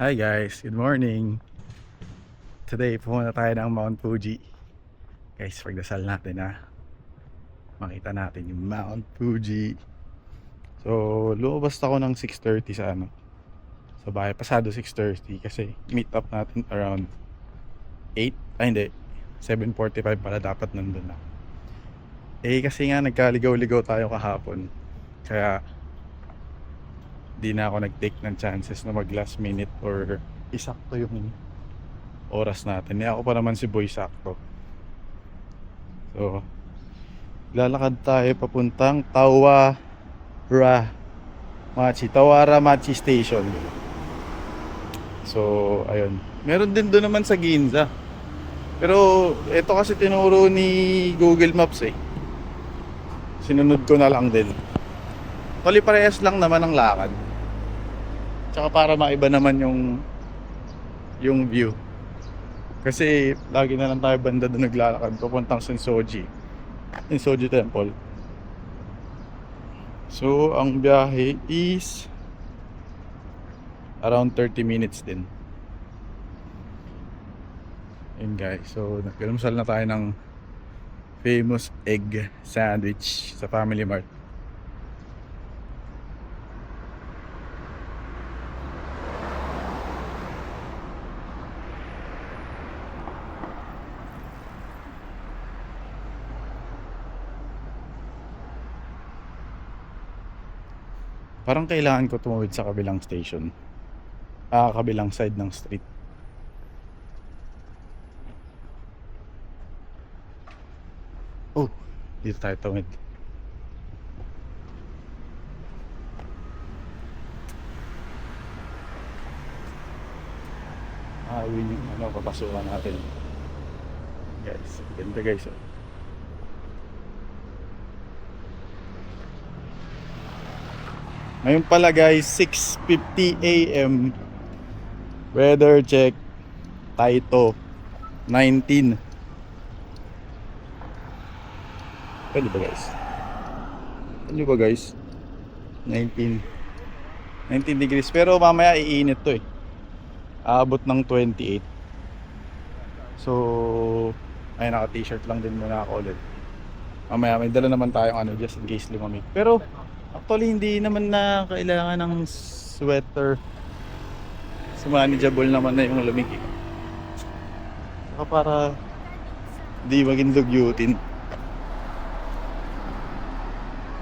Hi guys, good morning. Today pumunta tayo ng Mount Fuji. Guys, pagdasal natin na makita natin yung Mount Fuji. So, lumabas ako ng 6:30 sa bahay. Pasado 6:30 kasi meet up natin around 8. Ay hindi, 7:45 pala dapat nandun na. Kasi nga nagkaligaw-ligaw tayo kahapon. Kaya di na ako nag-take ng chances na mag last minute or isakto yung oras natin. Ako pa naman si Boy sakto. So, lalakad tayo papuntang Tawara Machi Station. So, ayun. Meron din doon naman sa Ginza. Pero, ito kasi tinuro ni Google Maps eh. Sinunod ko na lang din. Actually, parehas lang naman ang lakad. Tsaka para maiba naman yung view. Kasi lagi na lang tayo banda doon naglalakad papuntang Sensoji Temple. So ang biyahe is around 30 minutes din. Yun guys, so nagkalusal na tayo ng famous egg sandwich sa Family Mart. Parang kailangan ko tumawid sa kabilang station. Kabilang side ng street. Oh, dito tayo tumawid. Yun yung papasukan natin. Guys, ganda guys. Ngayon pala guys, 6:50 AM. Weather check. Taito 19. Pwede ba guys? Pwede ba guys? 19 degrees. Pero mamaya iinit to eh. Aabot ng 28. So, ay naka t-shirt lang din muna ako ulit. Mamaya may dala naman tayong just in case lumamig. Pero actually hindi naman na kailangan ng sweater. Manageable naman na yung lamig eh. Saka para di maging dugyutin.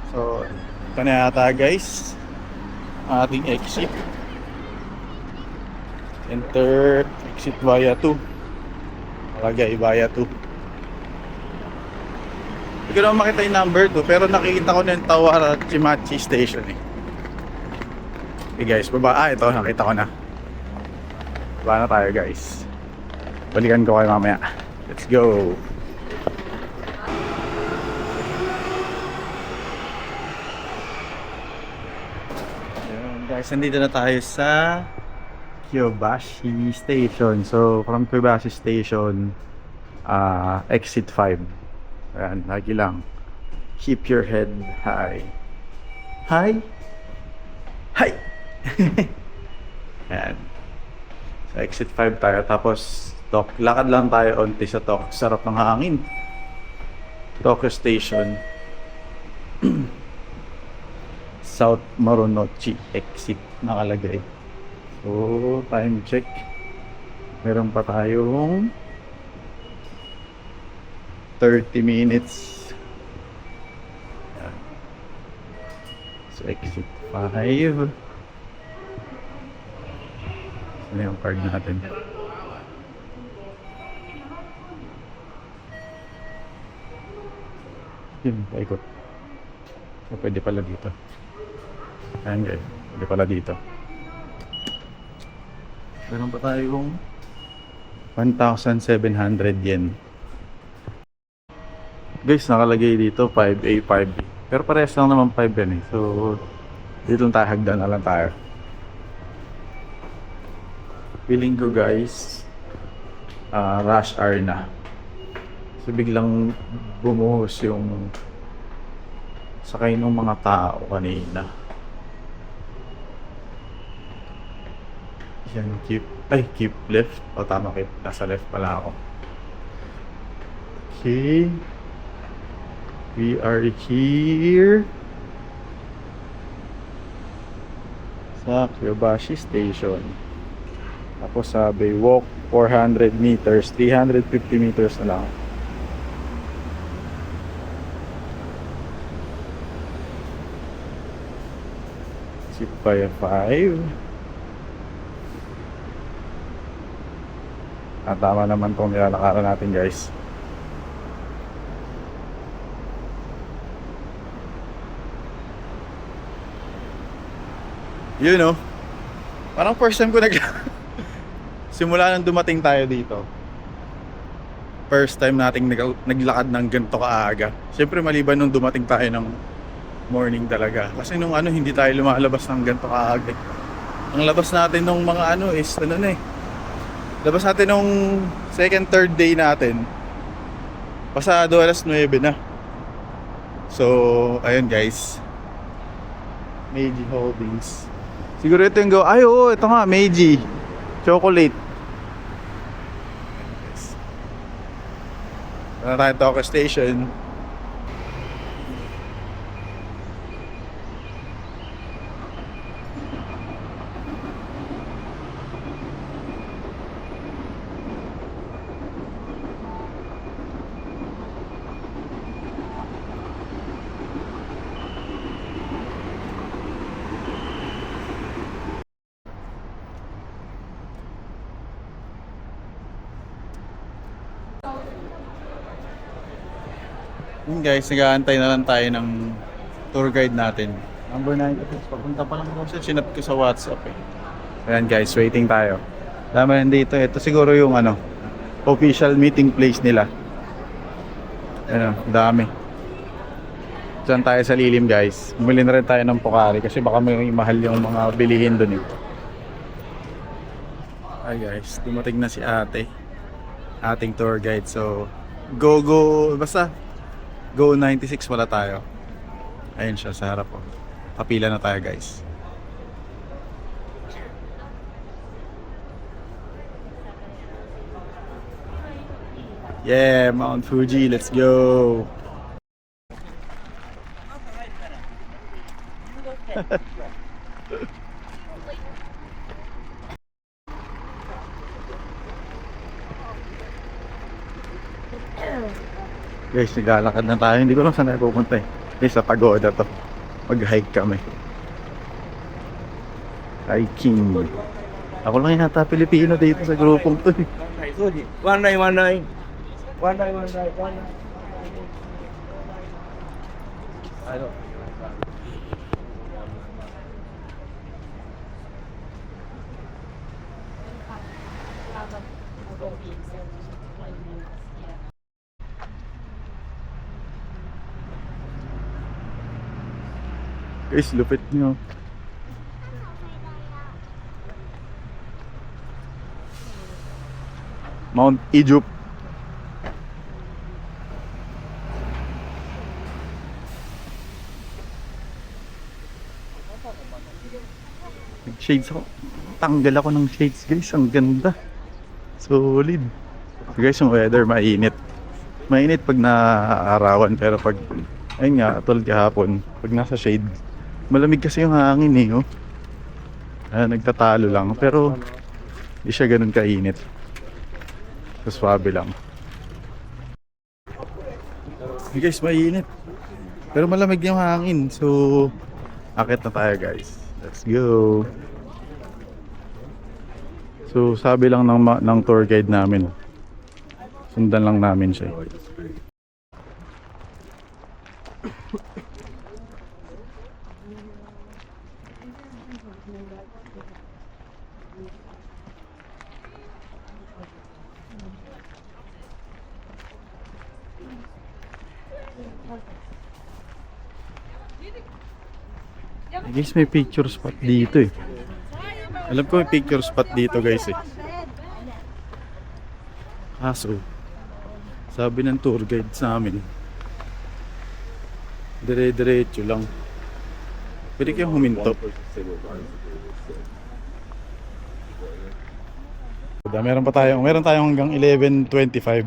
So, ito na yata guys ang ating exit. Enter exit via 2. Malagay via 2. Hindi ko naman makita yung number 2, pero nakikita ko na yung Tawara Machi Station eh. Okay guys, baba. Ito, nakita ko na. Baba na tayo guys. Balikan ko kayo mamaya. Let's go. Ayan, guys, nandito na tayo sa Kyobashi Station. So, from Kyobashi Station, exit 5. Ayan, lagi lang. Keep your head high. Hi! Hi! Ayan. Sa exit 5 tayo. Tapos, lakad lang tayo onti sa Tokyo. Sarap ng hangin. Tokyo Station. South Marunouchi exit nakalagay. So, time check. Meron pa tayong 30 minutes. Ayan. So, exit 5. Ano yung card natin? Yun, paikot. So, pwede pala dito. Ayan guys, pwede pala dito. Meron pa tayong 1,700 yen. Guys, nakalagay dito 5A, 5B. Pero parehas lang naman 5 yan eh. So, dito lang tayo, hagdan na lang tayo. Feeling ko guys, rush hour na. So, biglang bumuhos yung sakay ng mga tao kanina. Yan, keep left. O tama, keep. Nasa left pala ako. Okay. We are here sa Kyobashi Station. Tapos sabi, walk 400 meters, 350 meters na lang. Zip by 5. Tama naman itong nilalakaran natin, guys. You know, parang first time ko simula nang dumating tayo dito. First time nating naglakad ng ganito kaaga. Siyempre maliban nung dumating tayo ng morning talaga. Kasi nung hindi tayo lumalabas ng ganito kaaga. Ang labas natin nung mga is labas natin nung second, third day natin. Pasado alas 9 na. So, ayun guys. Meiji Holdings. Siguro ito yung ay oo, ito nga, Meiji chocolate. Wala tayo Tokyo Station. Yun guys, nag-aantay na lang tayo ng tour guide natin. Number 96, papunta pa lang ako siya, sinat ko sa WhatsApp eh. Ayan guys, waiting tayo. Dami nandito, ito siguro yung official meeting place nila. Ayan, dami. Diyan tayo sa lilim guys. Bumili na rin tayo ng Pocari kasi baka may mahal yung mga bilihin dun eh. Ay guys, dumating na si ate. Ating tour guide, so basta Go 96 wala tayo. Ayun siya sa harap po. Papila na tayo guys. Yeah, Mount Fuji, let's go. Guys, naglalakad na tayo. Hindi ko lang saan tayo pupunta eh. Guys, sa pagoda to. Mag-hike kami. Hiking. Ako lang yata Pilipino dito sa grupong to eh. One night. Guys, lupit nyo. Mount Ijup. Nag-shades ako. Tanggal ako ng shades guys. Ang ganda. Solid. So guys, yung weather mainit. Mainit pag naaarawan. Pero pag, ayun nga, tulad kahapon, pag nasa shade, malamig kasi yung hangin eh. Oh. Nagtatalo lang. Pero hindi siya ganun kainit. So swabe lang. Hey guys, mainit. Pero malamig yung hangin. So, akit na tayo guys. Let's go. So, sabi lang ng tour guide namin. Sundan lang namin siya. Guys, may picture spot dito eh. Alam ko may picture spot dito guys eh. Kaso, sabi ng tour guide sa amin, dire-diretso lang. Pwede kayong huminto. Meron tayong hanggang 11:25.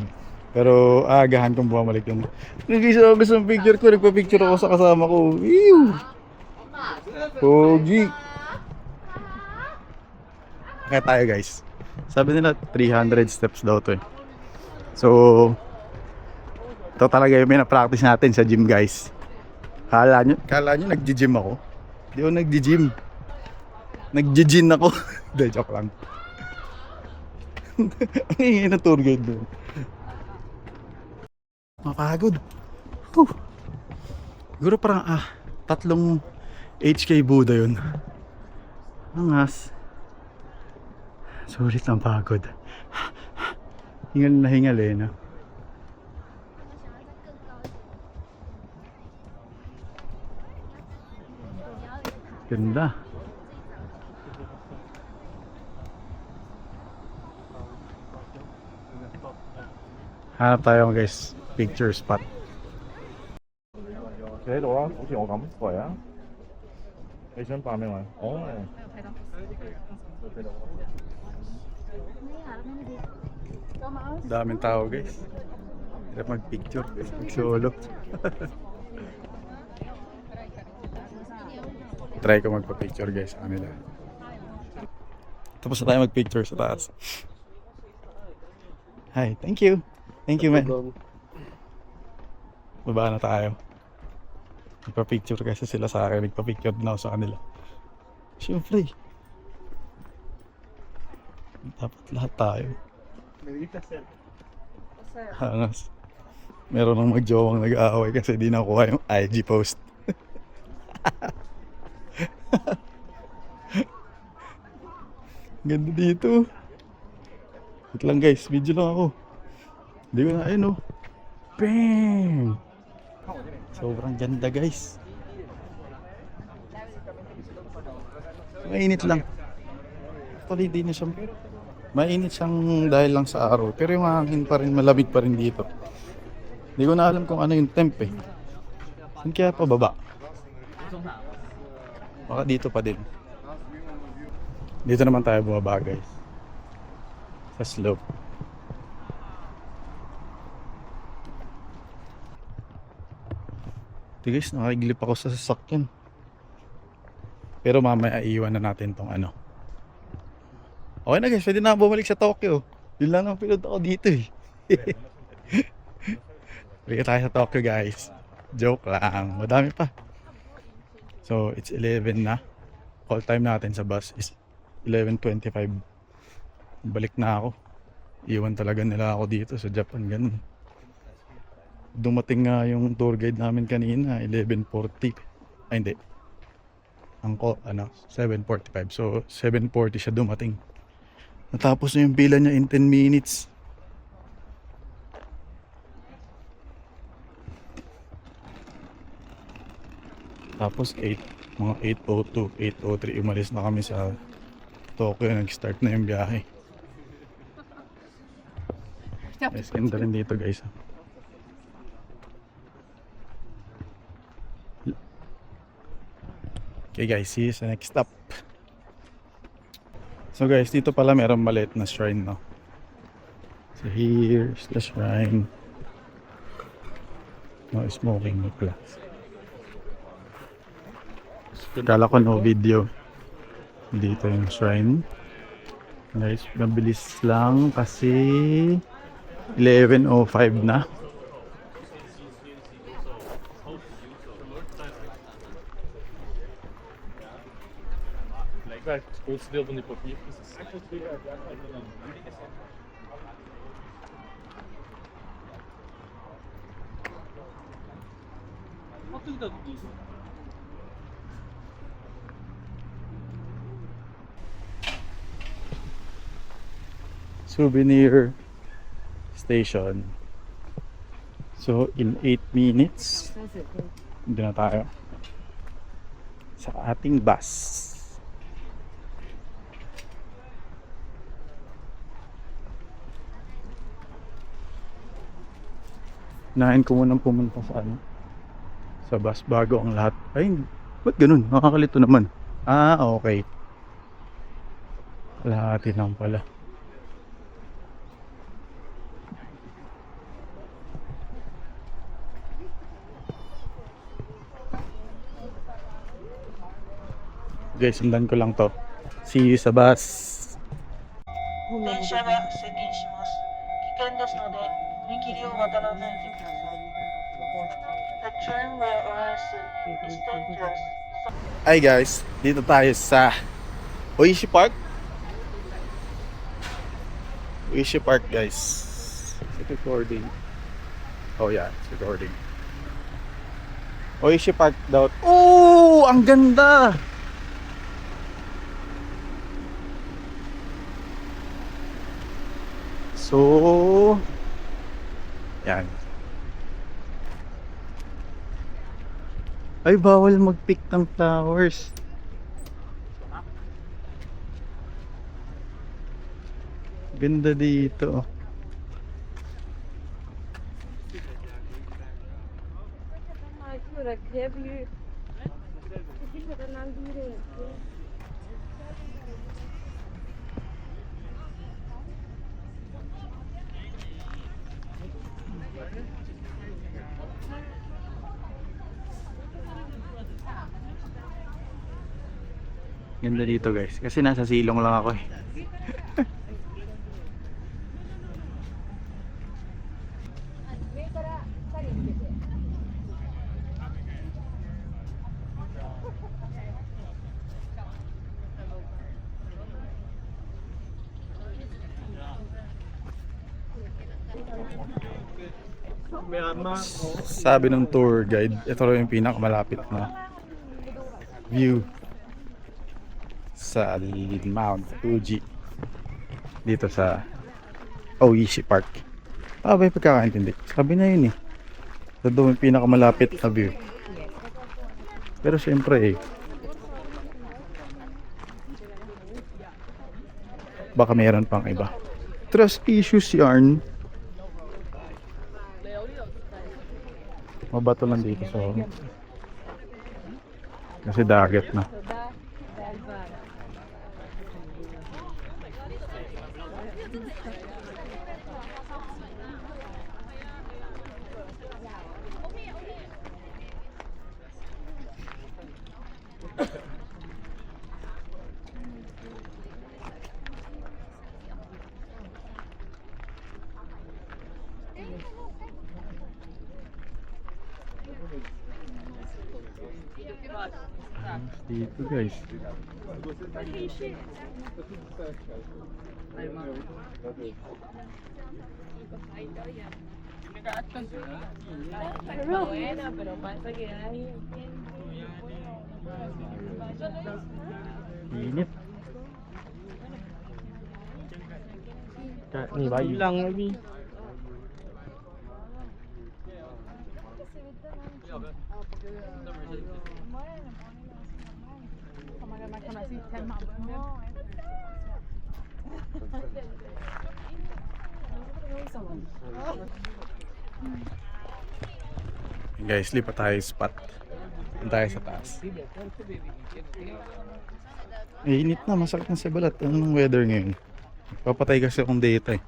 Pero aagahan kong bumalik yun. Nagisa ako gusto ng picture ko, nagpa-picture ako sa kasama ko. Ew! Pogi! Kaya tayo guys. Sabi nila 300 steps daw to eh. So, ito talaga yung pinapractice natin sa gym guys. Kala nyo nagji-gym ako? Hindi ako nagji-gym. Nagji-gym ako. Hindi, joke lang. Ang ingay na tour guide doon. Mapagod. Siguro parang 3 HK Buddha yun. Angas. Sulit ang pagod. Hingal na hingal eh, no? Ganda. Hanap tayo guys, picture spot. 企喺度啦，好似我咁，過嚟啊！你想扮咩話？哦， Daming tao guys. Hirap mag-picture, mag-solo. Try ko magpa-picture guys sa kanila. Tapos na tayo mag-picture sa taas. Hi, thank you. Thank you man. Baba na tayo. Nagpa-picture kasi sila sa akin. Nagpa-picture na ako sa kanila. Siyempre. Dapat lahat tayo. Hangas. Meron nang magjowang nag-aaway kasi di nakuha yung IG post. Ganda dito. Wait lang guys, video lang ako. Hindi ko na, ayun oh. Bang! Sobrang ganda guys. Mainit lang. Actually di na siya. Mainit siyang dahil lang sa araw. Pero yung hangin pa rin, malamig pa rin dito. Hindi ko na alam kung ano yung temp eh. Saan kaya pababa? Baka dito pa din. Dito naman tayo bumaba guys. Sa slope. Ito guys, nakakiglip ako sa sasakyan. Pero mamaya iiwan na natin tong ano. Okay na guys, pwede na bumalik sa Tokyo. Yun lang ang pinod ako dito eh. Balik tayo sa Tokyo guys. Joke lang, madami pa. So it's 11 na. Call time natin sa bus is 11:25. Balik na ako. Iwan talaga nila ako dito sa Japan, ganun. Dumating nga yung tour guide namin kanina 11:40. Ay hindi. Ang 7:45. So 7:40 siya dumating. Natapos na yung pila niya in 10 minutes. Tapos mga 8:02, 8:03 umalis na kami sa Tokyo. Nag-start na yung biyahe. Guys, ganda rin dito guys. Okay guys, see you sa next stop. So guys, dito pala meron maliit na shrine, no? So here's the shrine. No smoking pala. Kala ko no video. Dito yung shrine. Guys, mabilis lang kasi 11:05 na. Souvenir station. So in 8 minutes hindi na tayo sa ating bus. Nahin ko munang pumunta sa sa bus bago ang lahat. Ay, ba't ganun? Nakakalito naman. Ah, okay. Kalahati lang pala. Guys, sundan ko lang to. See you sa bus. 電車が接近します。危険ですので、踏切を渡らないでください。The train will rise is dangerous. Hi guys, dito tayo sa Oishi Park. Oishi Park guys. It's recording. Oh yeah, it's recording. Oishi Park daw. Oh, ang ganda! So, yan. Ay, bawal mag-pick ng flowers. Ganda dito. Ganda dito guys. Kasi nasa silong lang ako eh. Sabi ng tour guide, ito rin yung pinakamalapit na view sa Mount Fuji dito sa Oishi Park. May pagkakaintindi. Sabi na yun eh. Ito doon yung pinakamalapit na view. Pero syempre eh, baka mayroon pang iba. Trust issues yarn. Mabato lang dito sa kasi dagat na. Dito guys. Init. Ni ba yun lang lagi. Guys, lipat tayo spot. Punta tayo sa taas. Init na, masakit na sa balat. Anong weather ngayon? Papatay kasi akong data eh.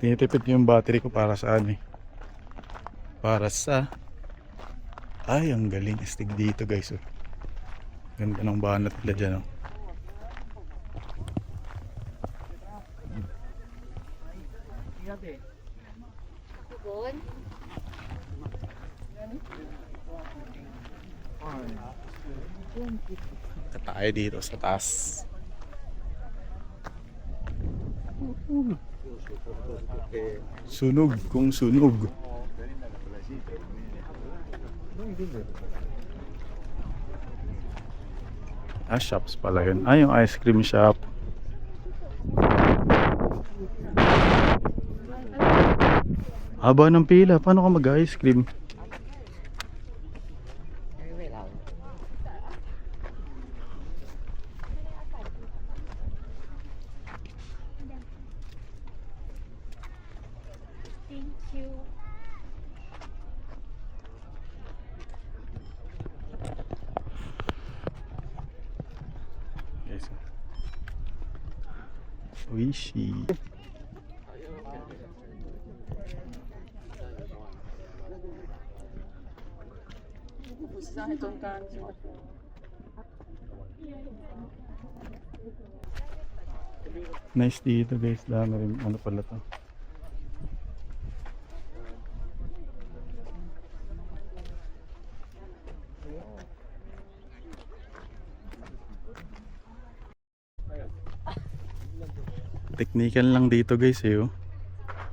Tinitipid ko yung battery ko para sa ano eh. Para sa... Ay, ang galing astig dito guys oh. Ganda ng banat nila dyan oh. Tayo dito sa taas. Sunog kung sunog. Shops pala yun. Yung ice cream shop. Haba ng pila. Paano ka mag-ice cream? Oishi. Nice dito guys, dami rin ano pala to. Technical lang dito guys eh oh.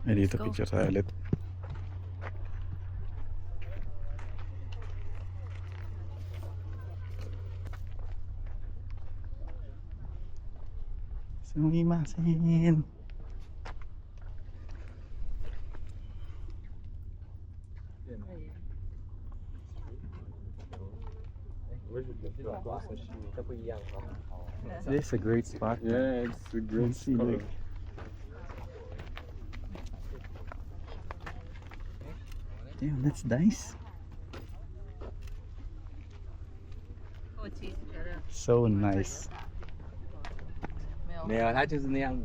Ay dito picture sa ulit. Sumimasen. This is a great spot. Yeah, it's a great See, color. like, damn, that's nice. So nice. 没有，它就是那样子。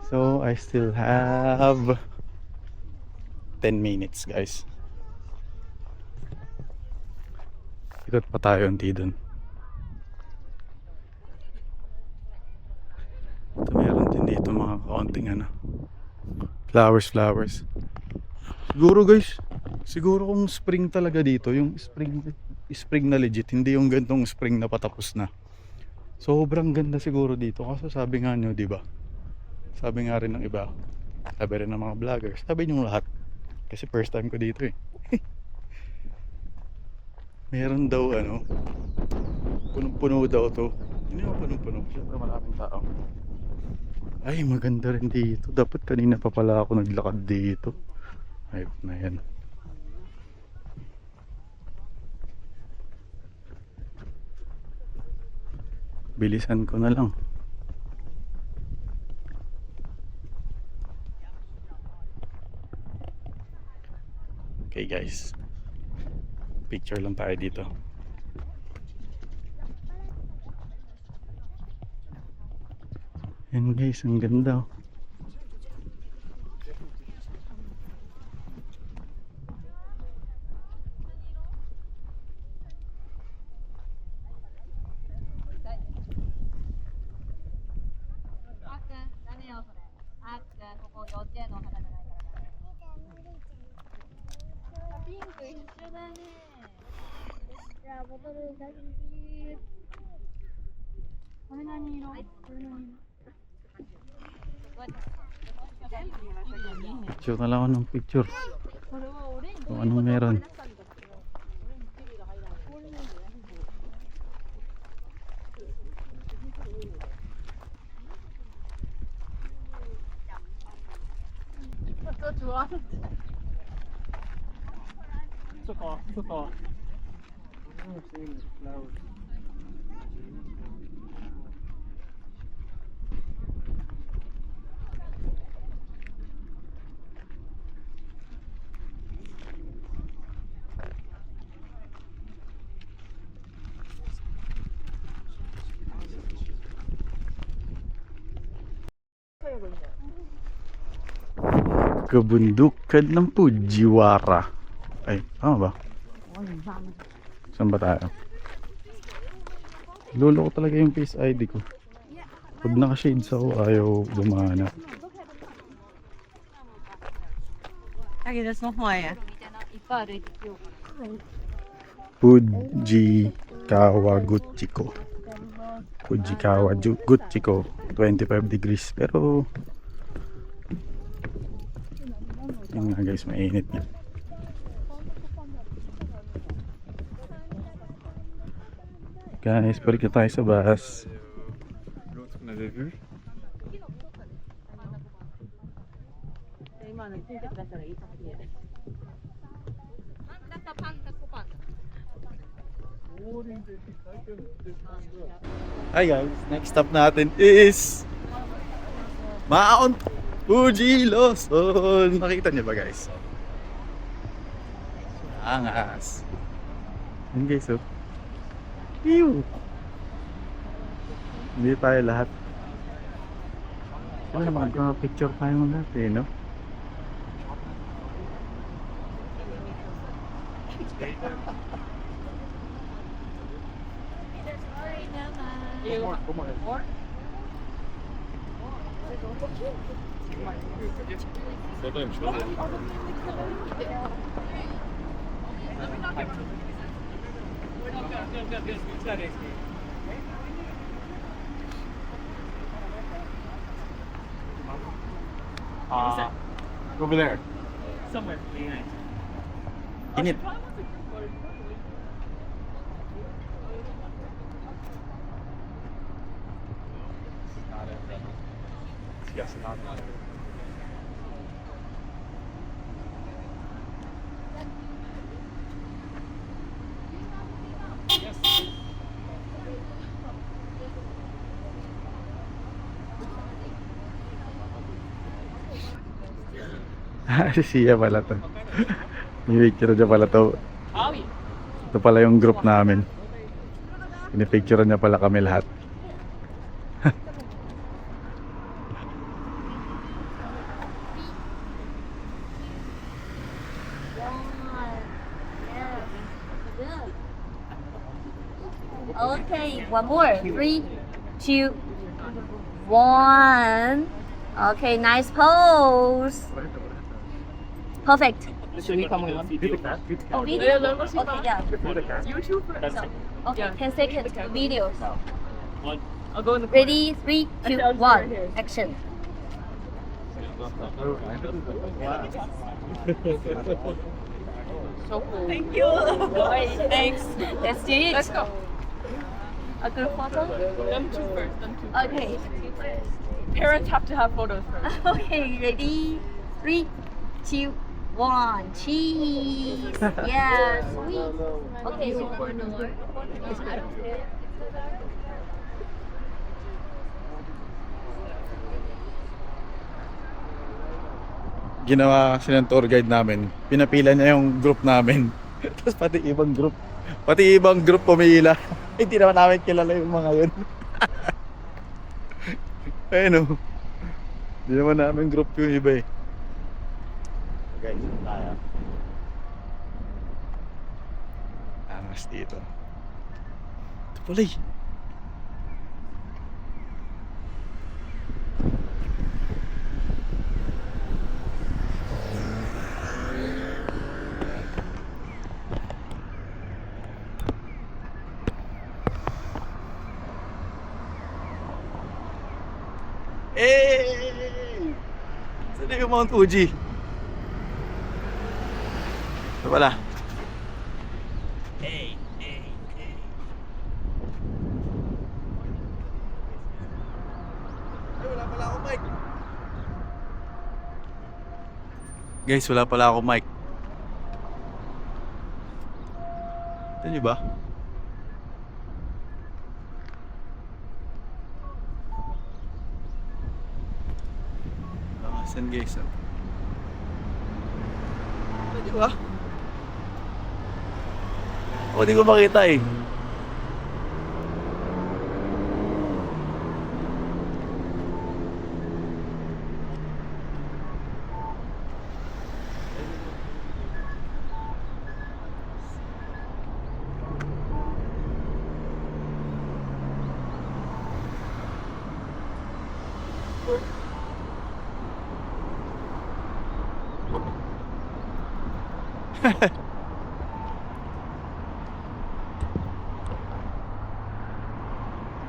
So I still have 10 minutes guys. Ikot pa tayo unti dun. Ito meron din dito mga kaunting ano. Flowers. Siguro guys, siguro kung spring talaga dito, yung spring na legit, hindi yung gantong spring na patapos na. Sobrang ganda siguro dito kasi sabi nga nyo, di ba? Sabi nga rin ng iba, sabi rin ng mga vloggers, sabi nyo lahat. Kasi first time ko dito eh. Meron daw ano, punong-puno daw to. Hindi mo punong-puno, syempre maraming tao. Ay, maganda rin dito. Dapat kanina pa pala ako naglakad dito. Ayun na yan. Bilisan ko na lang. Okay guys, picture lang tayo dito. Yan guys, ang ganda oh. Picture na lang ako ng picture. Kung anong meron. Kabundukan ng Fujiwara. Ay, tama ba? Saan ba tayo? Lolo ko talaga yung face ID ko. Pag naka-shades ako, ayaw gumana. Fujikawa Guchiko. Fujikawa Guchiko. 25 degrees. Pero yun nga guys, mainit nga. Guys, balik na tayo sa bus. L'autre qu'on avait vu. Hi guys, next stop natin is Mount Fuji Luzon. Nakita niyo ba guys? Angas. Yan guys oh. Ew. Hindi tayo lahat. Ano naman, picture tayo lahat eh, no? Over there. Somewhere. Init. Yes, not. Si Sia pala to. Pinipicture niya pala to. Oh, yeah. Ito pala yung group namin. Pinipicture niya pala kami lahat. Okay, one more. 3, 2, 1. Okay, nice pose. Perfect. Should we come with one? Oh, video? Okay, yeah. YouTube first. So, okay, Yeah. 10 seconds. Video. One. I'll go in the corner. Ready? 3, 2, I'll 1. right here. Action. So cool. Thank you. Thanks. Let's do it. Let's go. A group photo? Them two first. Them two. Okay. Parents have to have photos first. Okay, ready? 3, 2, 1. Cheese. Yeah, sweet. Okay, so Ginawa kasi ng tour guide namin. Pinapila niya yung group namin. Tapos pati ibang group pumila. Hindi naman namin kilala yung mga yun. Ayun o. Hindi naman namin group yung iba eh. Guys, tayo. Angas dito. Ito pala eh. Eh! Saan na yung Mount Fuji? Ito pala. Ay, wala pala akong mic. Guys, wala pala akong mic. Ito nyo ba? Saan guys? Ito ba? Ako di ko makita eh.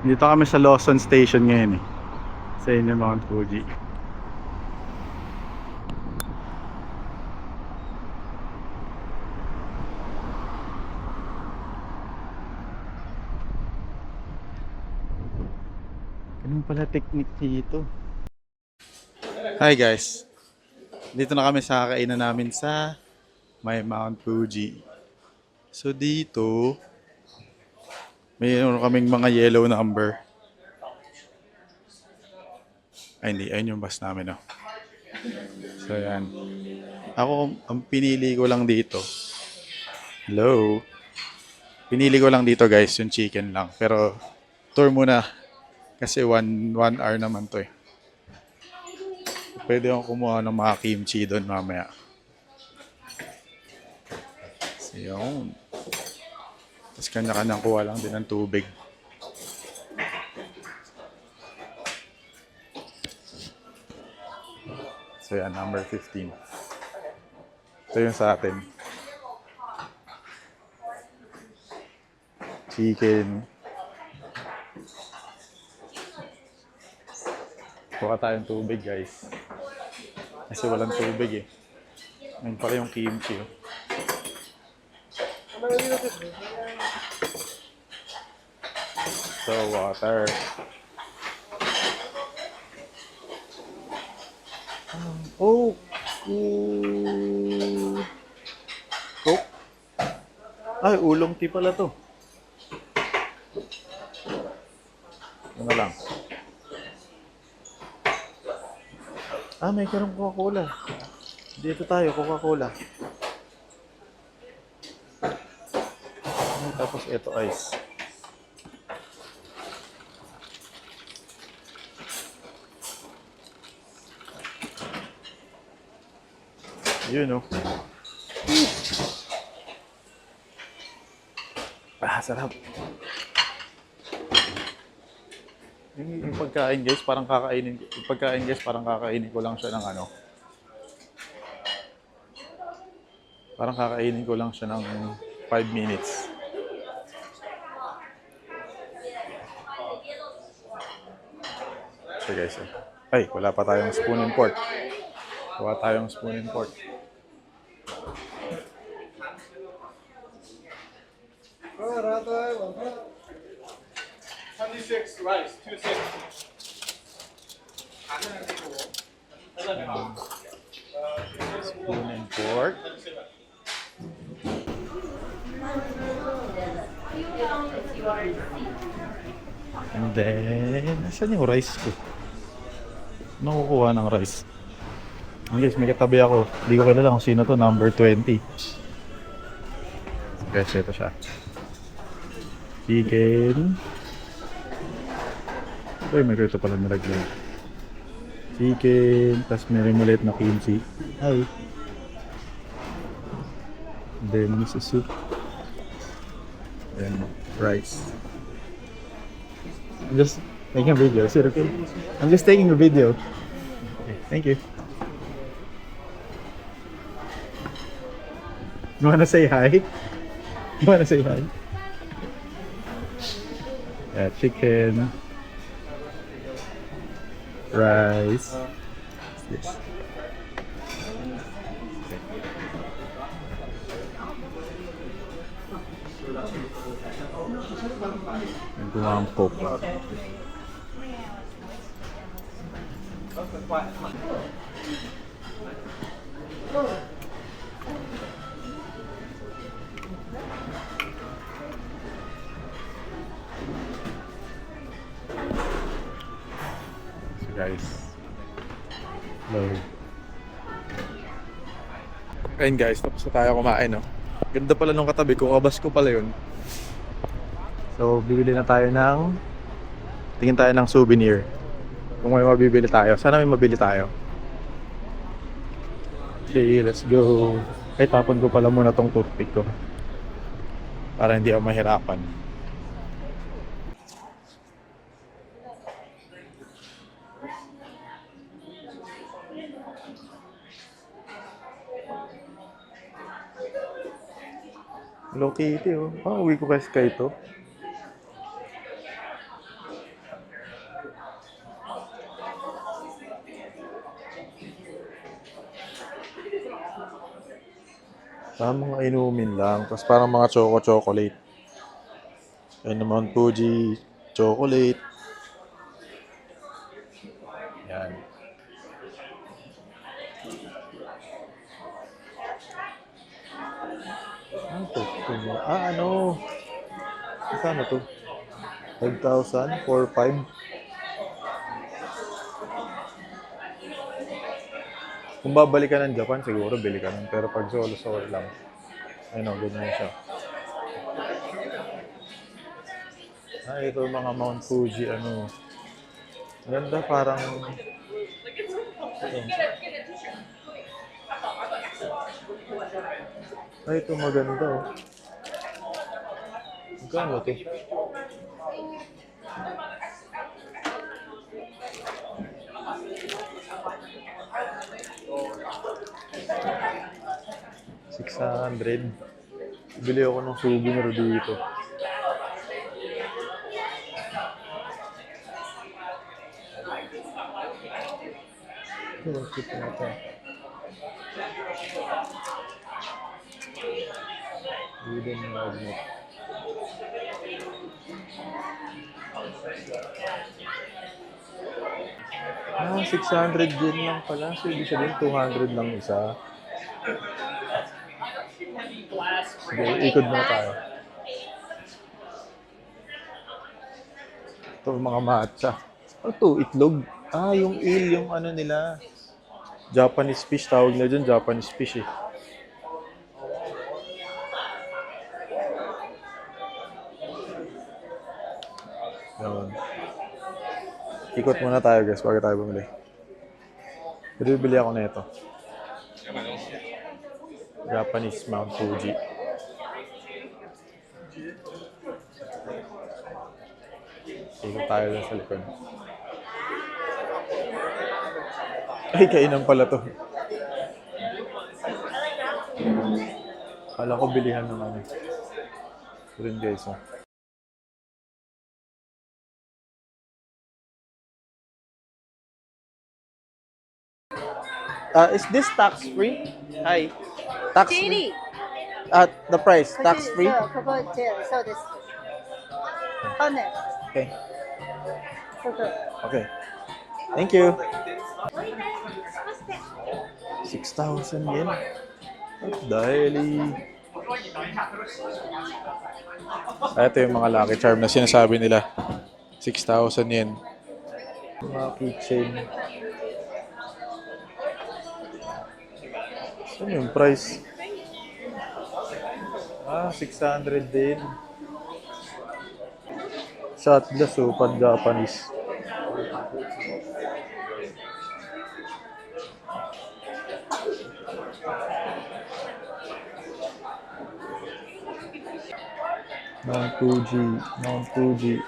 Dito kami sa Lawson Station ngayon eh. Sa inyo Mount Fuji. Ganun pala technique dito. Hi guys. Dito na kami sa kainan namin sa may Mount Fuji. So dito mayroon kaming mga yellow number. Ay hindi, ayun yung bus namin oh. So yan. Ako, ang pinili ko lang dito. Hello. Pinili ko lang dito guys, yung chicken lang. Pero tour muna. Kasi one hour naman to eh. Pwede akong kumuha ng mga kimchi doon mamaya. So yun. Tapos kanya-kanyang kuha lang din ng tubig. So yan, number 15. Ito yung sa atin. Chicken. Kuha tayong tubig, guys. Kasi walang tubig eh. Ngayon pala yung kimchi. Oh. So, water. Oh! Coke? Ay, ulong tea pala to. Ano lang? Ah, may karong Coca-Cola. Dito tayo, Coca-Cola. Tapos ito, ice. Yun, oh. Ah, sarap. Yung pagkain, guys, parang kakainin. Yung pagkain, guys, parang kakainin ko lang siya ng ano. Parang kakainin ko lang siya ng 5 minutes. So guys, ay, wala pa tayong spoon and fork. Wala tayong spoon and fork. Spoon and fork. And then, nasan yung rice ko? Nakukuha ng rice. And guys, may katabi ako. Hindi ko kilala kung sino to, number 20. Guys, ito siya. Chicken. Ay, may ito pala nilagyan. Chicken, tapos may ulit na kimchi. Hi. And then, this is soup. And rice. I'm just making a video. Is it okay? I'm just taking a video. Okay, thank you. You wanna say hi? You wanna say hi? Yeah, chicken, rice. Yes. And gumawa ang Coke. So guys, hello. Ayun guys, tapos na tayo kumain, no? Ganda pala nung katabi ko, kabas ko pala yun. So, bibili na tayo ng... Tingin tayo ng souvenir. Kung may mabibili tayo. Sana may mabili tayo. Okay, let's go. Ay, tapon ko pala muna tong toothpick ko. Para hindi ako mahirapan. Hello Kitty, oh. Ah, uwi ko kasi kayo ito. Mga inumin lang. Tapos parang mga chocolate. Ayun naman, Fuji chocolate. Yan. Ano? Saan to? 5,000? 4,500? Kung babalik ka ng Japan, siguro bili ka nun. Pero pag solo lang, ayun o, ganyan siya. Ito mga Mount Fuji, ano, Ganda, parang... Ay, ito maganda oh. Magkano to? $600. Bili ako ng souvenir dito. Ito, cute na ito. Wooden magnet. Ah, 600 din lang pala. So, ibig sabihin 200 lang isa. Sige, ikot na tayo. Ito, mga matcha. Ano to? Itlog? Ah, yung eel, yung ano nila. Japanese fish, tawag na dyan. Japanese fish eh. Yun. Ikot muna tayo guys, bago tayo bumili. Bili ako na ito. Japanese Mount Fuji. Ikot tayo dun sa likod. Ay, kainan pala to. Kala ko bilihan ng ano. Ito rin guys, oh. Is this tax free? Hi. Tax free? The price, tax free? So this. Oh no. Okay. Okay. Thank you. 6,000 yen. Daily. Ito yung mga lucky charm na sinasabi nila. 6,000 yen. Mga keychain. Saan yung price? Ah, 600 din. Shot glass, pan Japanese. Mount Fuji, Mount Fuji.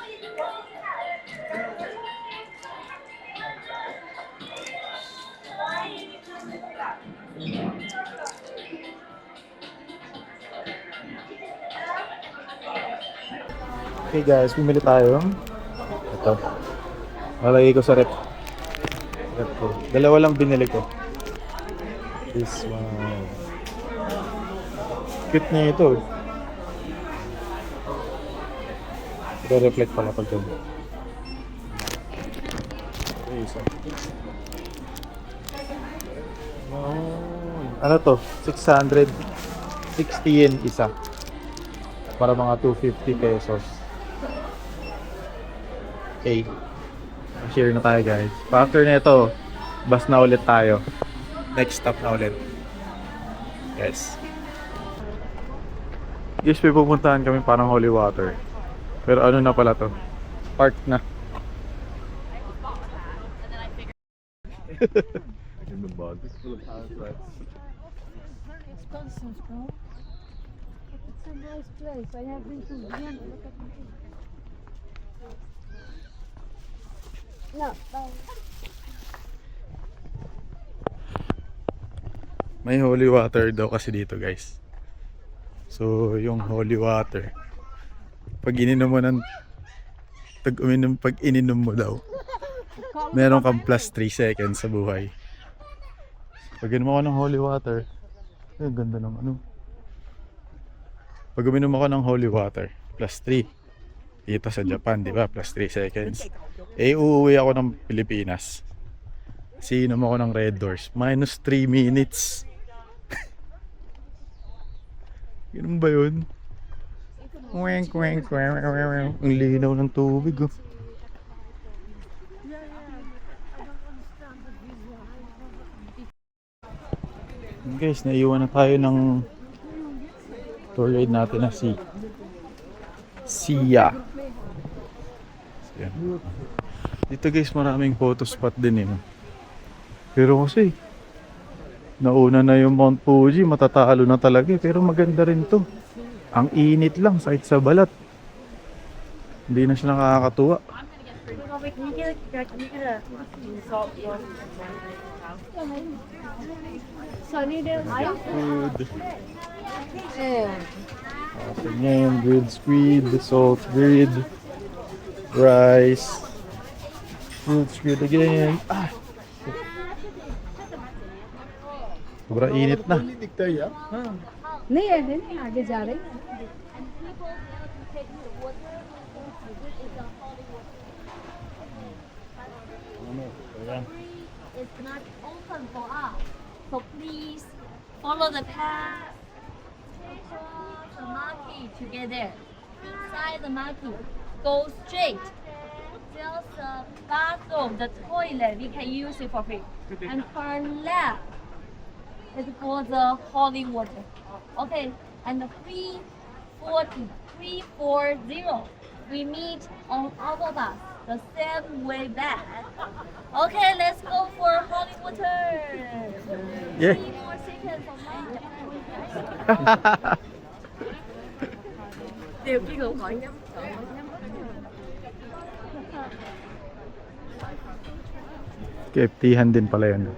Okay guys, bumili tayo. Ito. Lalagay ko sa rep. Rep ko. Dalawa lang binili ko. This one. Cute na ito. Reflect pala pag doon. Okay, isa. Ano to? 660 yen isa. Para mga 250 pesos. Okay. Share na tayo guys. After nito, bus na ulit tayo. Next stop na ulit. Yes. Guys, may pupuntahan kami parang holy water. Pero ano na pala to? Park na. In the bog. It's full of house rats. Expensive, bro. It's a nice place. I have been to Vienna. Look at me. No, bye. May holy water daw kasi dito guys. So yung holy water, pag ininom mo pag ininom mo daw, meron kang plus 3 seconds sa buhay. Pag ininom ako ng holy water, ay ganda ng ano. Pag uminom ako ng holy water, plus 3. Dito sa Japan, di ba? Plus 3 seconds. Eh, uuwi ako ng Pilipinas. Kasi inom ako ng Red Doors. Minus 3 minutes. Ganun ba yun? Wink, wink, wink, wink. Ang linaw ng tubig, oh. Guys, naiwan na tayo ng tour guide natin na si Sia. So, yan. Dito guys, maraming photo spot din eh. Pero kasi, nauna na yung Mount Fuji, matatalo na talaga eh. Pero maganda rin to. Ang init lang, sakit sa balat. Hindi na siya nakakatuwa. Sunny day. Food. Ganyan, grilled squid, salt grilled, rice, fruit squid again. Sobrang init na. नहीं है नहीं आगे जा रहे It's not open for us. So please follow the path. The market together. Inside the market, go straight. There's a bathroom, the toilet. We can use it for free. And turn left. It's for the holy water. Okay. And the 340. We meet on our bus. The same way back. Okay, let's go for holy water. Yeah. 3 more seconds of mine. Đều cái người hỏi nhắm. KFT-han din pala yun.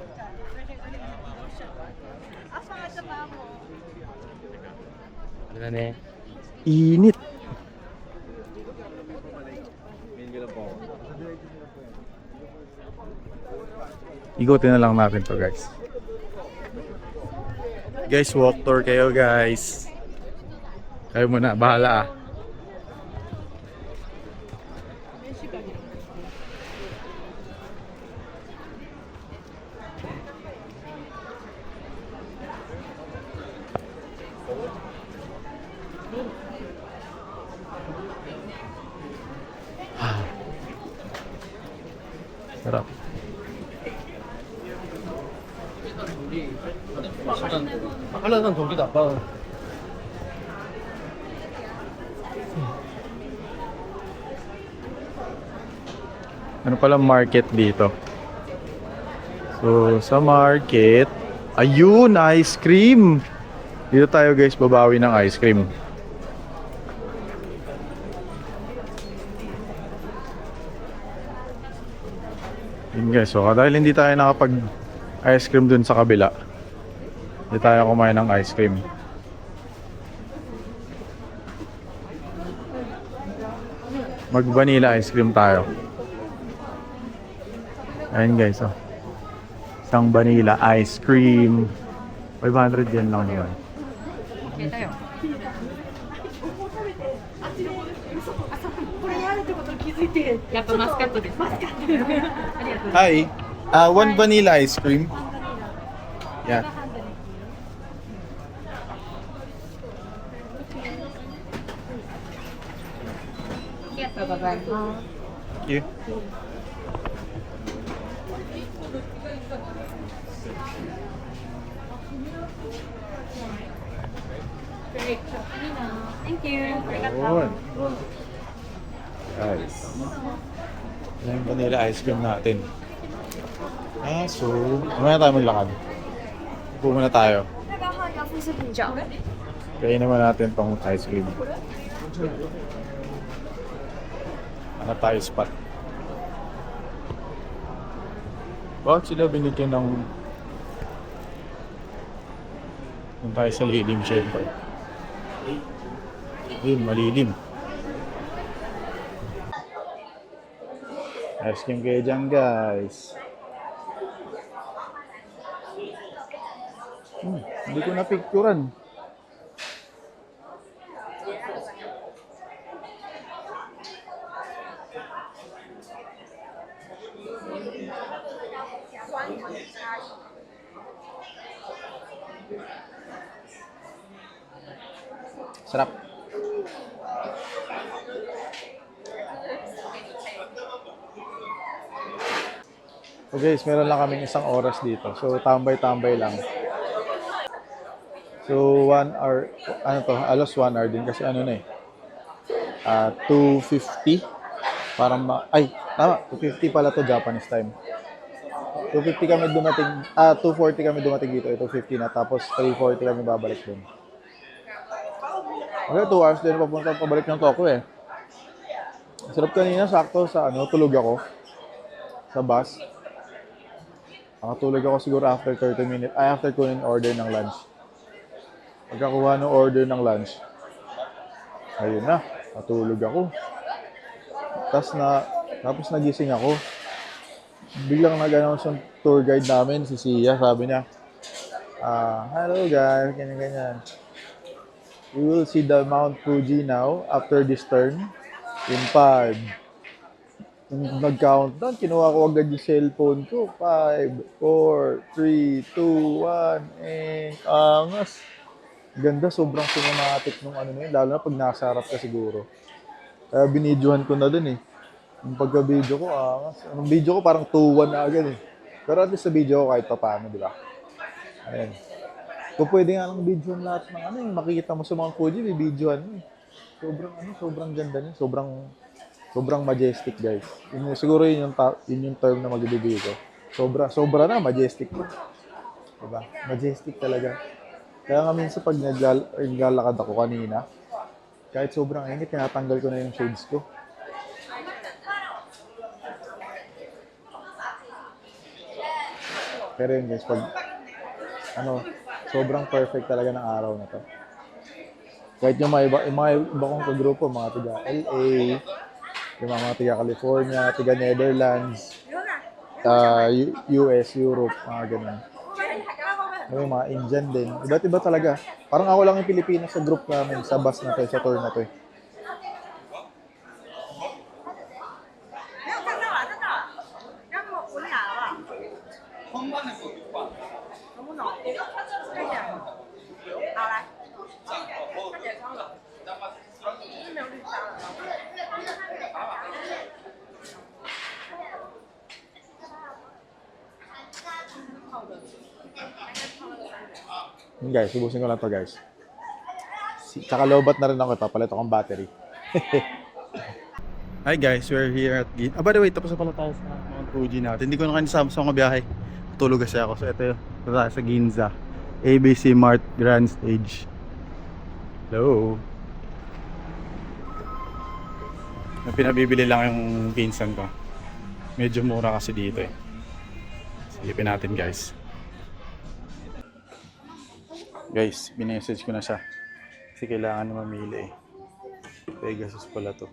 Init. Igutin na lang natin to guys. Guys, walk tour kayo guys. Kayo muna, bahala ah. Sarap. Ano pala market dito? So, sa market, ayun, ice cream. Dito tayo guys, babawi ng ice cream. Yun guys, so dahil hindi tayo nakapag ice cream dun sa kabila, hindi tayo kumain ng ice cream. Mag vanilla ice cream tayo. Ayun guys, oh. Isang vanilla ice cream. 500 yen lang yun. Hi, one vanilla ice cream. Yeah. Thank you. Thank you. Yun. Guys. Yan yung vanilla ice cream natin. So, mamaya tayo maglakad. Upo muna tayo. Kain naman natin tong ice cream. Hanap tayo spot. Bakit sila binigyan ng... Doon tayo sa lilim syempre. Ayun, malilim. Ice cream kayo dyan guys. Hindi ko na-picturean. Sarap. So guys, meron lang kaming isang oras dito. So tambay-tambay lang. So 1 hour, ano to, alos 1 hour din kasi ano na eh. 2:50. Tama, 250 pala to Japanese time. 250 kami dumating, 240 kami dumating dito, 250 na, tapos 340 kami babalik dun. Okay, 2 hours din papunta pabalik ng Tokyo eh. Sarap kanina, sakto sa tulog ako sa bus. Nakatulog ako siguro after 30 minutes, after kunin order ng lunch. Pagkakuha ng order ng lunch, ayun na, natulog ako. Tapos nagising ako. Biglang nag-announce yung tour guide namin, si Sia, sabi niya, hello guys, ganyan-ganyan. We will see the Mount Fuji now after this turn in 5. Nung nag-countdown, kinuha ko agad yung cellphone ko. 5, 4, 3, 2, 1, and angas. Ganda, sobrang cinematic nung na yun, lalo na pag nasa harap ka siguro. Kaya binidyohan ko na dun eh. Yung pagka-video ko, anong video ko parang 2-1 na agad eh. Pero at least sa video ko kahit pa paano, di ba? Ayan. Kung pwede nga lang videohan lahat ng makikita mo sa Mount Fuji, bibidyohan mo eh. Sobrang ganda niya. Sobrang majestic, guys. Siguro yun yung term na magbibigay ko. Sobra na, majestic. Diba? Majestic talaga. Kaya nga minsan pag naglalakad ako kanina, kahit sobrang init, tinatanggal ko na yung shades ko. Pero yun guys, pag sobrang perfect talaga ng araw na to. Kahit yung mga iba kong kagrupo, mga tiga LA, yung mga tiga California, tiga Netherlands, US, Europe, mga ganun. May mga Indian din. Iba't iba talaga. Parang ako lang yung Pilipinas sa group namin, sa bus na to, sa tour na to. Guys, subusin ko lang to guys. Tsaka lobat na rin ako, papalit akong battery. Hi guys, we're here at Ginza. By the way, tapos na pala tayo sa Mount Fuji natin. Hindi ko na kanisama sa mga biyahe. Tulog kasi ako. So ito tayo sa Ginza. ABC Mart Grand Stage. Hello. May pinabibili lang yung pinsan ko. Medyo mura kasi dito eh. Silipin natin guys. Guys, binessage ko na siya. Kasi kailangan na mamili eh. Pegasus pala to.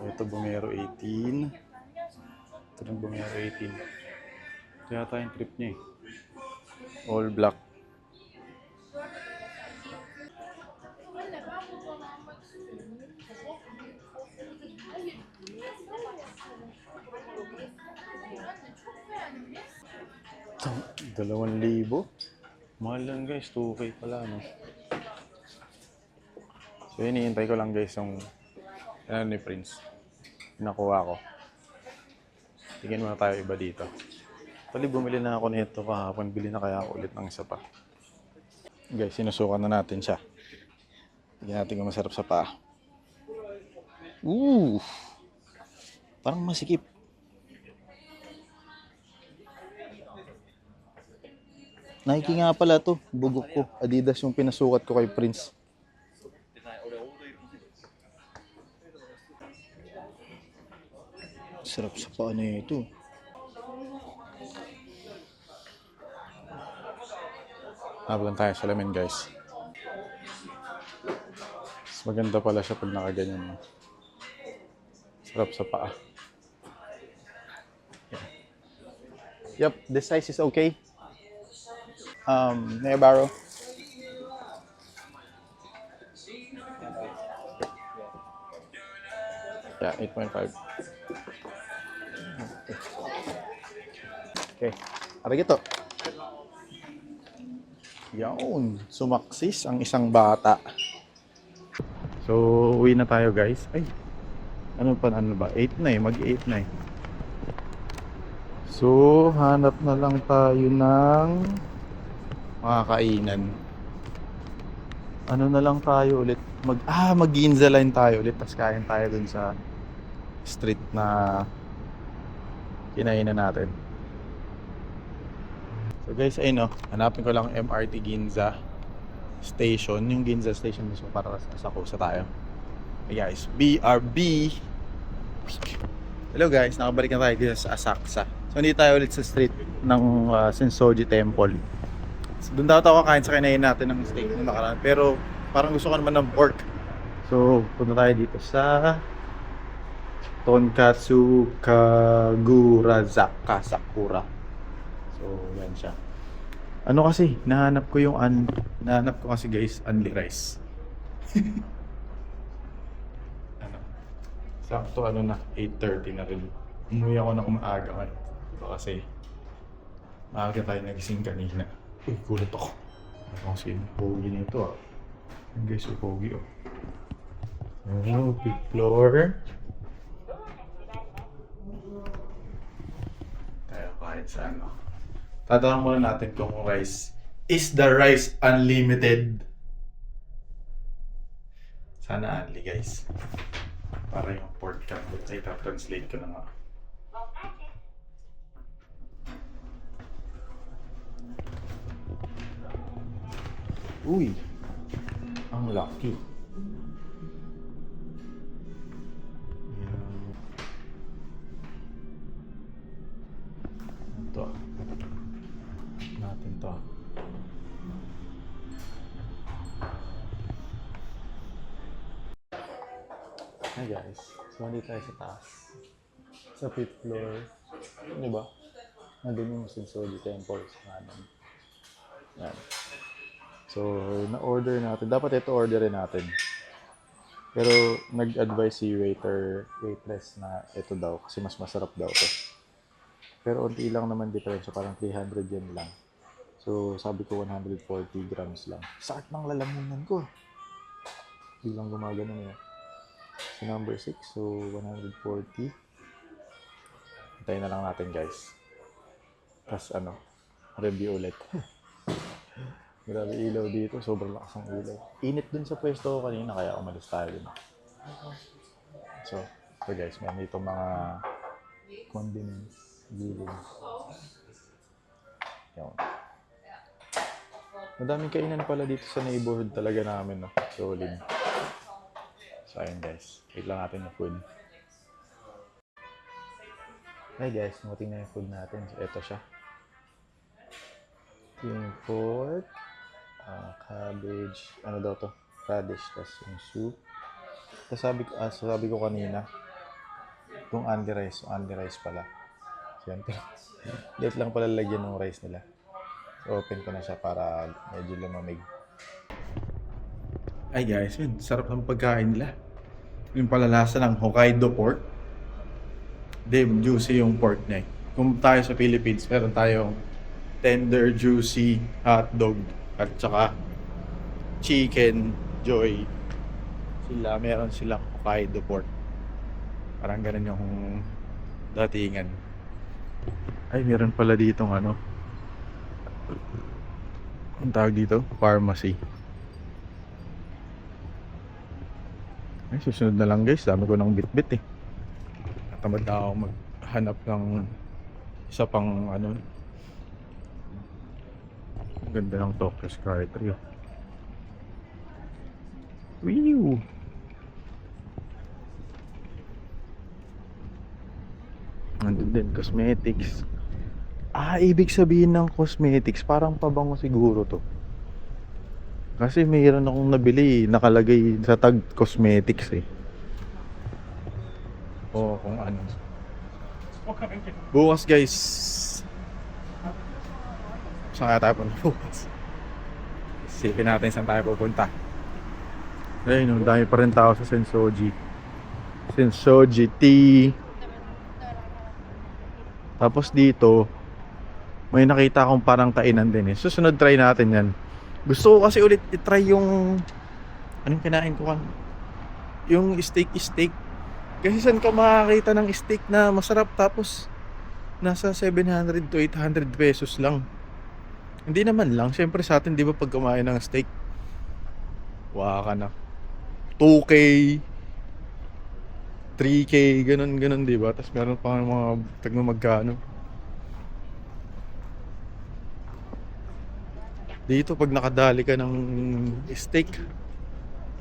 Ito Bumero 18. Ito ng Bumero 18. Kaya tayong trip niya eh. All black. Ito, 2,000. Mahal lang guys, 2K pala no. So hinihintay ko lang guys yung ni Prince. Nakuha ko. Tingin muna tayo iba dito. Actually bumili na ako nito kahapon, bili na kaya ako ulit ng isa pa. Guys, sinusukan na natin siya. Tingnan natin kung masarap sa paa. Parang masikip. Nike nga pala to, bugok ko. Adidas yung pinasukat ko kay Prince. Sarap sa paa na ito. Hablan tayo sa lamin guys. Mas maganda pala siya pag nakaganyan. Sarap sa paa. Yep, this size is okay. May I borrow? Yeah, 8.5. Okay. Arigato. Yawn, sumaksis ang isang bata. So, uwi na tayo guys. Ay, ano ba? 8 na eh, mag-8 na eh. So, hanap na lang tayo ng mga kainan. Ano na lang tayo ulit? Mag-Ginza line tayo ulit. Tapos kain tayo dun sa street na kinainan natin. So guys, ayun hanapin ko lang MRT Ginza Station. Yung Ginza Station mismo para sa Kusa tayo. Hey guys, BRB. Hello guys, nakabalik na tayo dito sa Asakusa. So hindi tayo ulit sa street ng Sensoji Temple. So, doon daw tayo kakain sa kinain natin ng steak nung nakaraan. Pero parang gusto ko naman ng pork. So punta tayo dito sa Tonkatsu Kagurazaka Sakura. So, yan siya. Ano kasi, nahanap ko kasi guys, only rice. Sakto na, 8:30 na rin. Umuwi ako na kumaaga man. Diba kasi, maaga tayo nagising kanina. Uy, kulot ako. Ano kasi yung pogi nito Yan guys, yung pogi big floor. Tayo kahit sa tatanong muna natin kung rice. Is the rice unlimited? Sana only guys. Para yung pork chop. Ay, translate ko na nga. Uy! Ang lucky. Ito. Natin to. Hi guys, so nandito tayo sa taas. Sa 5th floor. Ano ba? Nandun yung Sensoji Temple sa kanan. Yan. So, na-order natin. Dapat ito orderin natin. Pero nag-advise si waitress na ito daw kasi mas masarap daw to. Pero unti lang naman diferensya, parang 300 yen lang. So, sabi ko 140 grams lang. Sakit ng lalamunan ko. Biglang gumagano niya. So, number 6. So, 140. Hintayin na lang natin, guys. Tapos, review ulit. Grabe ilaw dito. Sobrang lakas ng ilaw. Init dun sa pwesto ko kanina, kaya umalis tayo dun. So guys, may dito mga condiments. Gilid. Yan. Madaming kainan pala dito sa neighborhood talaga namin, no? Solid. So ayun guys, wait lang natin yung food. Hey guys, muting na yung food natin. So ito siya. Yung pork, cabbage, ano daw to? Radish, tas yung soup. Tapos sabi ko kanina, itong only rice pala. Siyempre, late lang pala lagyan ng rice nila. So, open ko na siya para medyo lumamig. Ay guys, yun, sarap ng pagkain nila. Yung palalasa ng Hokkaido pork. Juicy yung pork niya. Kung tayo sa Philippines, meron tayong tender, juicy hotdog at saka chicken joy. Meron silang Hokkaido pork. Parang ganun yung datingan. Ay, meron pala ditong ang tawag dito? Pharmacy. Ay, susunod na lang guys. Dami ko ng bit-bit Natamad na ako maghanap ng isa pang Ang ganda ng Tokyo Sky Tree. Whew! Nandun din, cosmetics. Ibig sabihin ng cosmetics, parang pabango siguro to. Kasi mayroon akong nabili, nakalagay sa tag cosmetics O kung ano. Bukas guys. Saan kaya tayo punta bukas? Isipin natin saan tayo pupunta. Ayun, dami pa rin tao sa Sensoji. Sensoji Tea. Tapos dito, may nakita akong parang kainan din Susunod try natin yan. Gusto ko kasi ulit i-try yung anong kinain ko yung steak. Kasi saan ka makakita ng steak na masarap tapos nasa 700 to 800 pesos lang. Hindi naman lang. Siyempre sa atin, di ba pag kumain ng steak, waka na 2K. 3K, ganun, di ba? Tapos meron pa mga tagno magkano. Dito pag nakadali ka ng steak,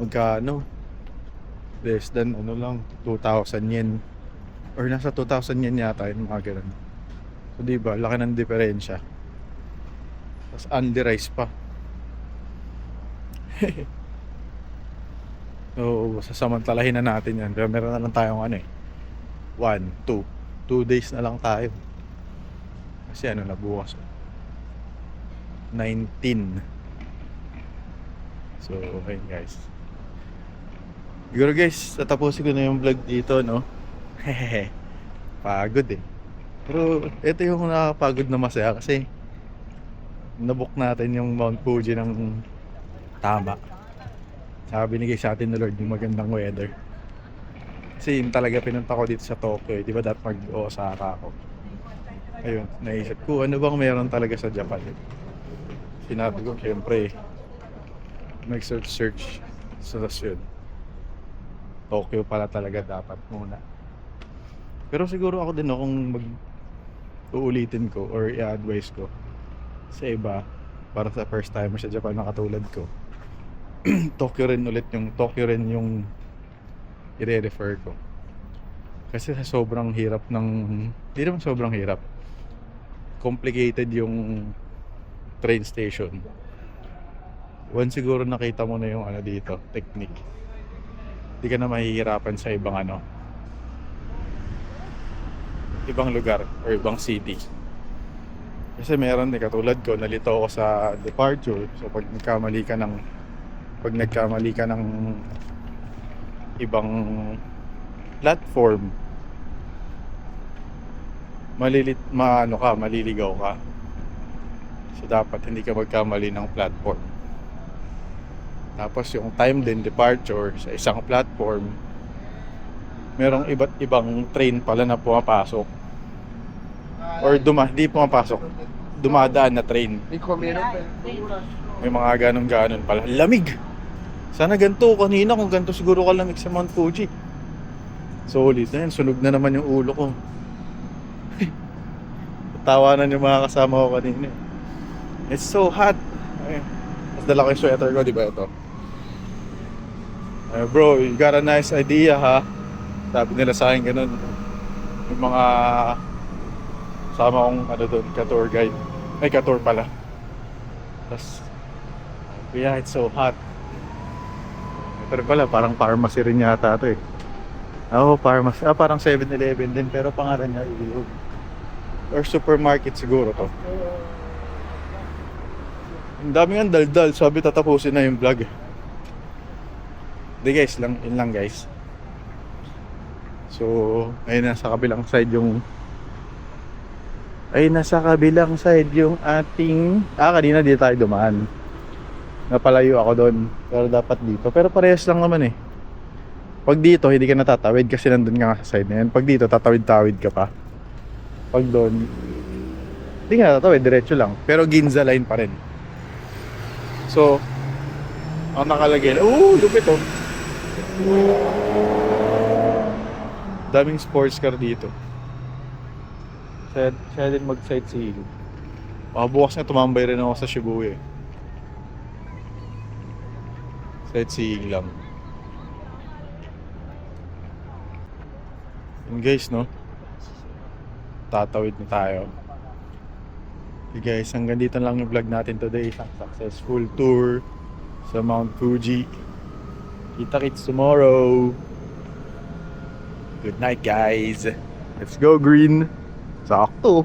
magkano? Less than ano lang, 2,000 yen. Or nasa 2,000 yen yata yung mga ganun. So di ba, laki ng diferensya. Tapos only rice pa. So, sasamantalahin na natin yan. Pero meron na lang tayong ano eh. 2 days na lang tayo. Kasi ano na bukas. 19. So, okay guys. Siguro guys, tatapusin ko na yung vlog dito, no? Hehehe. Pagod eh. Pero ito yung nakakapagod na masaya kasi nabook natin yung Mount Fuji ng tama. Sabi binigay sa atin ng Lord yung magandang weather. Kasi yun talaga pinunta ko dito sa Tokyo. Di ba dapat mag-Osaka ako? Ayun, naisip ko ano bang meron talaga sa Japan. Sinabi ko, syempre, mag-search sa yun. Tokyo pala talaga dapat muna. Pero siguro ako din kung uulitin ko or i-advise ko sa iba para sa first timer sa Japan na katulad ko. Tokyo rin yung i-refer ko. Kasi sa sobrang hirap hindi naman sobrang hirap. Complicated yung train station. Once siguro nakita mo na yung ano dito, technique. Hindi ka na mahihirapan sa ibang lugar or ibang city. Kasi meron katulad ko, nalito ako sa departure. So pag nagkamali ka ng ibang platform, maliligaw ka. So dapat hindi ka magkamali ng platform. Tapos yung time din departure sa isang platform, merong iba't ibang train pala na pumapasok. Or di pumapasok, dumadaan na train. May mga ganon pala. Lamig! Sana ganito kanina, kung ganito siguro kalamig sa Mount Fuji. Solid na yan, sunog na naman yung ulo ko. Tawanan yung mga kasama ko kanina. It's so hot. Mas dala ko yung sweater ko, di ba ito? Bro, you got a nice idea ha. Sabi nila sa akin ganun. Yung mga sama kong doon, ka-tour guide. Ay, ka-tour pala. Tapos, yeah, it's so hot. Ito rin pala, parang pharmacy rin yata ito eh. Pharmacy. Parang 7-Eleven din, pero pangalan niya Ilog. Or supermarket siguro to. Ang daming ang daldal, sabi tatapusin na yung vlog. Hindi guys, yun lang guys. So, ayun nasa kabilang side yung ating kanina di tayo dumaan. Napalayo ako doon, pero dapat dito. Pero parehas lang naman eh. Pag dito, hindi ka natatawid kasi nandun ka sa side na yan. Pag dito, tatawid-tawid ka pa. Pag doon, hindi ka natatawid, diretso lang. Pero Ginza line pa rin. So, ang nakalagay, lupit oh. Daming sports car dito. Siya din mag-sightseeing. Bukas na tumambay rin ako sa Shibuya eh. Sightseeing lang. And guys, no? Tatawid na tayo. Okay guys, hanggang dito lang yung vlog natin today. Successful tour sa Mount Fuji. Kita-kits tomorrow. Good night guys. Let's go green. Sakto.